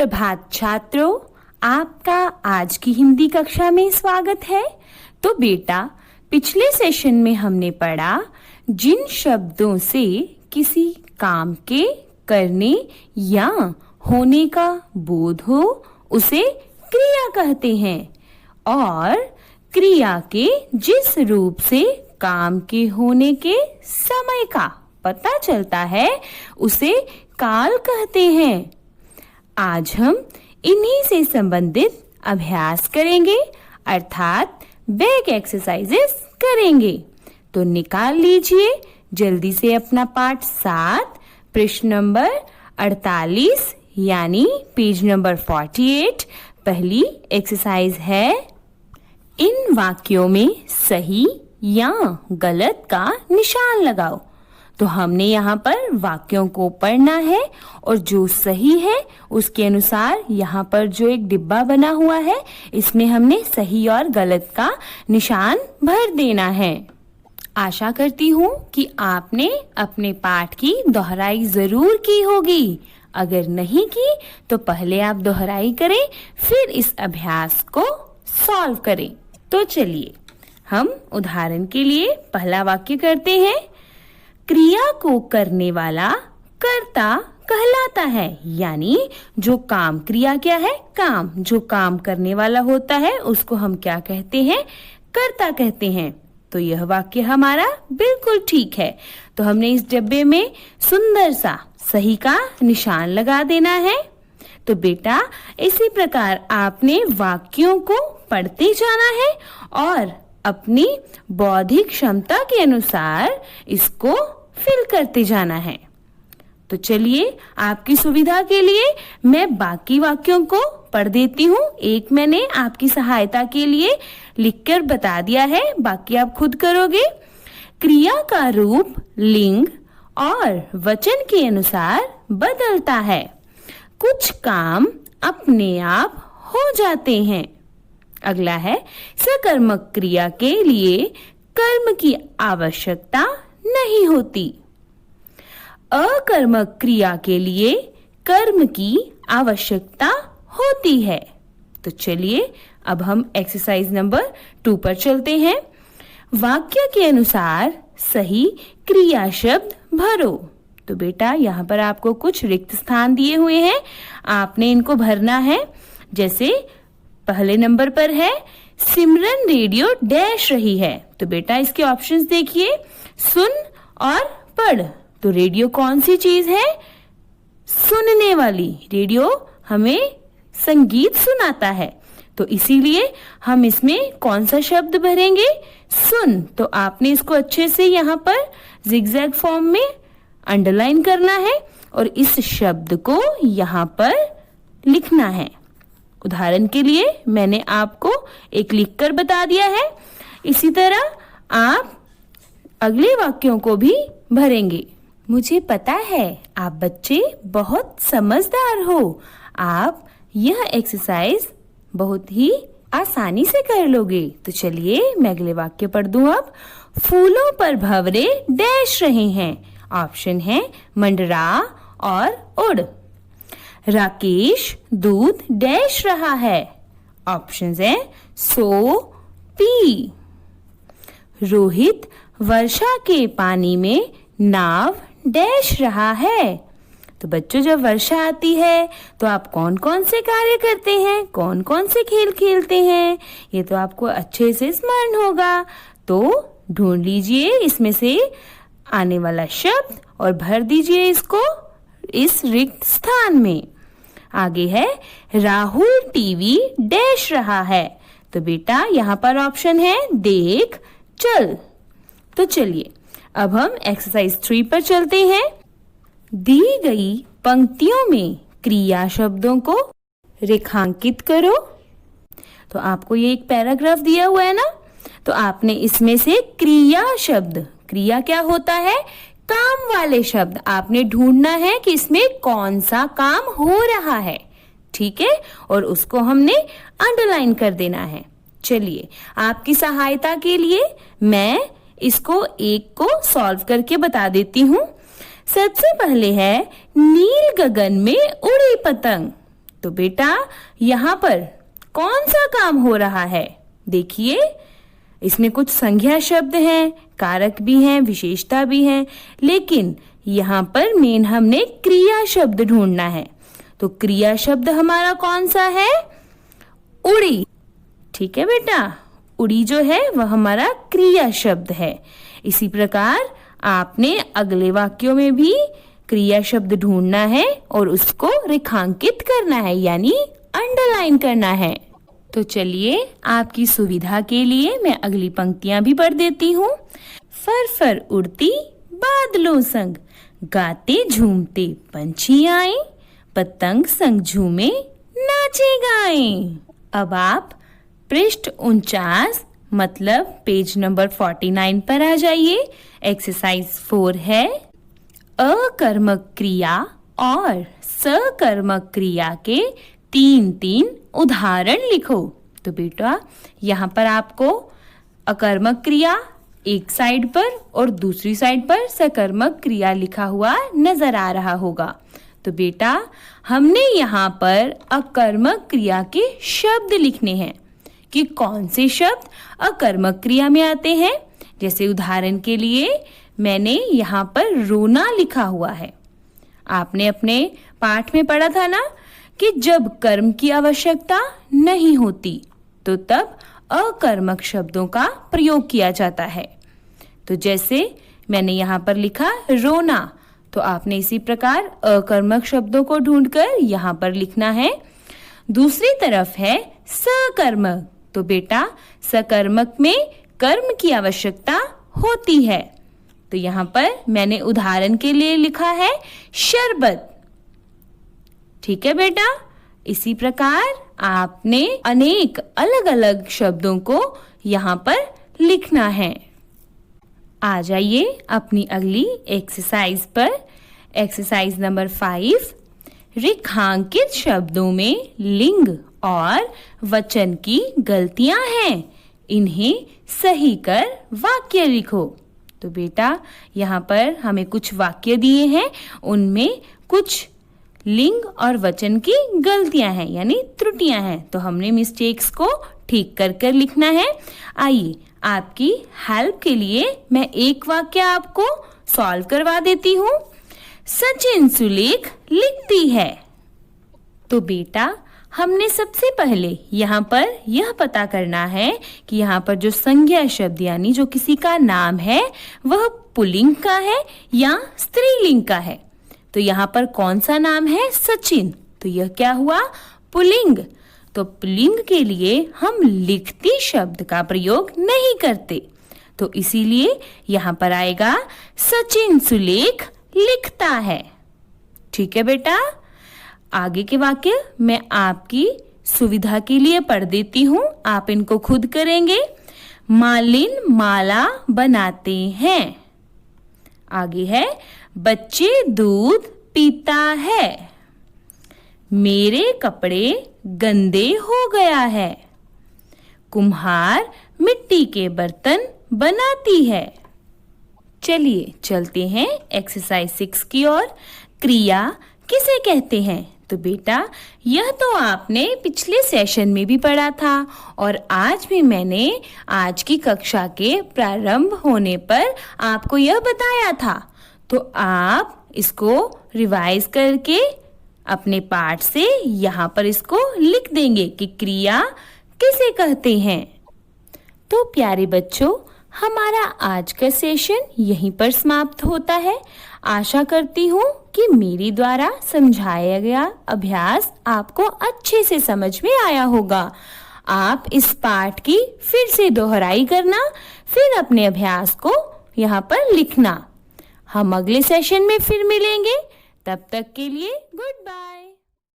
सुप्रभात छात्रों, आपका आज की हिंदी कक्षा में स्वागत है। तो बेटा, पिछले सेशन में हमने पढ़ा जिन शब्दों से किसी काम के करने या होने का बोध हो उसे क्रिया कहते हैं और क्रिया के जिस रूप से काम के होने के समय का पता चलता है उसे काल कहते हैं। आज हम इन्हीं से संबंधित अभ्यास करेंगे अर्थात बैक एक्सरसाइजेस करेंगे। तो निकाल लीजिए जल्दी से अपना पाठ 7 पृष्ठ नंबर 48 यानी पेज नंबर 48। पहली एक्सरसाइज है, इन वाक्यों में सही या गलत का निशान लगाओ। तो हमने यहाँ पर वाक्यों को पढ़ना है और जो सही है उसके अनुसार यहाँ पर जो एक डिब्बा बना हुआ है इसमें हमने सही और गलत का निशान भर देना है। आशा करती हूँ कि आपने अपने पाठ की दोहराई जरूर की होगी। अगर नहीं की तो पहले आप दोहराई करें, फिर इस अभ्यास को सॉल्व करें। तो चलिए हम उदाहरण के लिए पहला वाक्य करते हैं। क्रिया को करने वाला कर्ता कहलाता है, यानी जो काम, क्रिया क्या है? काम। जो काम करने वाला होता है उसको हम क्या कहते हैं? कर्ता कहते हैं। तो यह वाक्य हमारा बिल्कुल ठीक है। तो हमने इस डब्बे में सुंदर सा सही का निशान लगा देना है। तो बेटा, इसी प्रकार आपने वाक्यों को पढ़ते जाना है और अपनी बौद्धिक क्षमता के अनुसार इसको फिल करते जाना है। तो चलिए, आपकी सुविधा के लिए मैं बाकी वाक्यों को पढ़ देती हूँ। एक मैंने आपकी सहायता के लिए लिखकर बता दिया है, बाकी आप खुद करोगे। क्रिया का रूप लिंग और वचन के अनुसार बदलता है। कुछ काम अपने आप हो जाते हैं। अगला है, सकर्मक क्रिया के लिए कर्म की आवश्यकता नहीं होती। अकर्मक क्रिया के लिए कर्म की आवश्यकता होती है। तो चलिए अब हम एक्सरसाइज नंबर 2 पर चलते हैं। वाक्य के अनुसार सही क्रिया शब्द भरो। तो बेटा, यहाँ पर आपको कुछ रिक्त स्थान दिए हुए हैं, आपने इनको भरना है। जैसे पहले नंबर पर है, सिमरन रेडियो डैश रही है। तो बेटा, इसके ऑप्शंस देखिए, सुन और पढ़। तो रेडियो कौन सी चीज है? सुनने वाली। रेडियो हमें संगीत सुनाता है, तो इसीलिए हम इसमें कौन सा शब्द भरेंगे? सुन। तो आपने इसको अच्छे से यहाँ पर जिगजैग फॉर्म में अंडरलाइन करना है और इस शब्द को यहाँ पर लिखना है। उदाहरण के लिए मैंने आपको एक लिखकर बता दिया है। इसी तरह आप अगले वाक्यों को भी भरेंगे। मुझे पता है आप बच्चे बहुत समझदार हो। आप यह एक्सरसाइज बहुत ही आसानी से कर लोगे। तो चलिए मैं अगले वाक्य पढ़ दूं अब। फूलों पर भंवरे डैश रहे हैं। ऑप्शन है मंडरा और उड़। राकेश दूध डैश रहा है। ऑप्शंस है सो, पी। रोहित वर्षा के पानी में नाव डैश रहा है। तो बच्चों, जब वर्षा आती है तो आप कौन कौन से कार्य करते हैं, कौन कौन से खेल खेलते हैं, ये तो आपको अच्छे से स्मरण होगा। तो ढूंढ लीजिए इसमें से आने वाला शब्द और भर दीजिए इसको इस रिक्त स्थान में। आगे है, राहुल टीवी डैश रहा है। तो बेटा, यहाँ पर ऑप्शन है देख, चल। तो चलिए अब हम एक्सरसाइज 3 पर चलते हैं। दी गई पंक्तियों में क्रिया शब्दों को रेखांकित करो। तो आपको ये एक पैराग्राफ दिया हुआ है ना, तो आपने इसमें से क्रिया शब्द, क्रिया क्या होता है? काम वाले शब्द। आपने ढूंढना है कि इसमें कौन सा काम हो रहा है, ठीक है, और उसको हमने अंडरलाइन कर देना है। चलिए, आपकी सहायता के लिए मैं इसको एक को सॉल्व करके बता देती हूँ। सबसे पहले है नील गगन में उड़ी पतंग। तो बेटा यहाँ पर कौन सा काम हो रहा है? देखिए, इसमें कुछ संज्ञा शब्द हैं, कारक भी हैं, विशेषता भी हैं, लेकिन यहाँ पर मेन हमने क्रिया शब्द ढूंढना है। तो क्रिया शब्द हमारा कौन सा है? उड़ी। ठीक है बेटा, उड़ी जो है वह हमारा क्रिया शब्द है। इसी प्रकार आपने अगले वाक्यों में भी क्रिया शब्द ढूंढना है और उसको रेखांकित करना है, यानी अंडरलाइन करना है। तो चलिए, आपकी सुविधा के लिए मैं अगली पंक्तियां भी पढ़ देती हूँ। फर फर उड़ती बादलों संग, गाते झूमते पंछी आए, पतंग संग झूमे नाचे गाए। अब आप पृष्ठ 49 मतलब पेज नंबर 49 पर आ जाइए। एक्सरसाइज 4 है, अकर्मक क्रिया और सकर्मक क्रिया के 3 उदाहरण लिखो। तो बेटा यहाँ पर आपको अकर्मक क्रिया एक साइड पर और दूसरी साइड पर सकर्मक क्रिया लिखा हुआ नजर आ रहा होगा। तो बेटा हमने यहाँ पर अकर्मक क्रिया के शब्द लिखने हैं कि कौन से शब्द अकर्मक क्रिया में आते हैं। जैसे उदाहरण के लिए मैंने यहाँ पर रोना लिखा हुआ है। आपने अपने पाठ में पढ़ा था ना कि जब कर्म की आवश्यकता नहीं होती तो तब अकर्मक शब्दों का प्रयोग किया जाता है। तो जैसे मैंने यहाँ पर लिखा रोना, तो आपने इसी प्रकार अकर्मक शब्दों को ढूंढकर यहाँ पर लिखना है। दूसरी तरफ है सकर्मक। तो बेटा सकर्मक में कर्म की आवश्यकता होती है। तो यहाँ पर मैंने उदाहरण के लिए लिखा है शरबत। ठीक है बेटा, इसी प्रकार आपने अनेक अलग अलग शब्दों को यहाँ पर लिखना है। आ जाइए अपनी अगली एक्सरसाइज पर। एक्सरसाइज नंबर 5, रेखांकित शब्दों में लिंग और वचन की गलतियां हैं, इन्हें सही कर वाक्य लिखो। तो बेटा यहाँ पर हमें कुछ वाक्य दिए हैं, उनमें कुछ लिंग और वचन की गलतियां हैं यानी त्रुटियां हैं। तो हमने मिस्टेक्स को ठीक कर कर लिखना है। आइए आपकी हेल्प के लिए मैं एक वाक्य आपको सॉल्व करवा देती हूँ। सचिन सुलेख लिखती है। तो बेटा हमने सबसे पहले यहाँ पर यह पता करना है कि यहाँ पर जो संज्ञा शब्द यानी जो किसी का नाम है वह पुल्लिंग का है या स्त्रीलिंग का है। तो यहाँ पर कौन सा नाम है? सचिन। तो यह क्या हुआ? पुल्लिंग। तो पुल्लिंग के लिए हम लिखती शब्द का प्रयोग नहीं करते, तो इसीलिए यहाँ पर आएगा सचिन सुलेख लिखता है। ठीक है बेटा, आगे के वाक्य मैं आपकी सुविधा के लिए पढ़ देती हूँ, आप इनको खुद करेंगे। मालिन माला बनाते हैं। आगे है बच्चे दूध पीता है। मेरे कपड़े गंदे हो गया है। कुम्हार मिट्टी के बर्तन बनाती है। चलिए चलते हैं एक्सरसाइज 6 की ओर। क्रिया किसे कहते हैं? तो बेटा यह तो आपने पिछले सेशन में भी पढ़ा था और आज भी मैंने आज की कक्षा के प्रारंभ होने पर आपको यह बताया था। तो आप इसको रिवाइज करके अपने पाठ से यहाँ पर इसको लिख देंगे कि क्रिया किसे कहते हैं। तो प्यारे बच्चों, हमारा आज का सेशन यहीं पर समाप्त होता है। आशा करती हूँ कि मेरी द्वारा समझाया गया अभ्यास आपको अच्छे से समझ में आया होगा। आप इस पाठ की फिर से दोहराई करना, फिर अपने अभ्यास को यहाँ पर लिखना। हम अगले सेशन में फिर मिलेंगे, तब तक के लिए गुड बाय।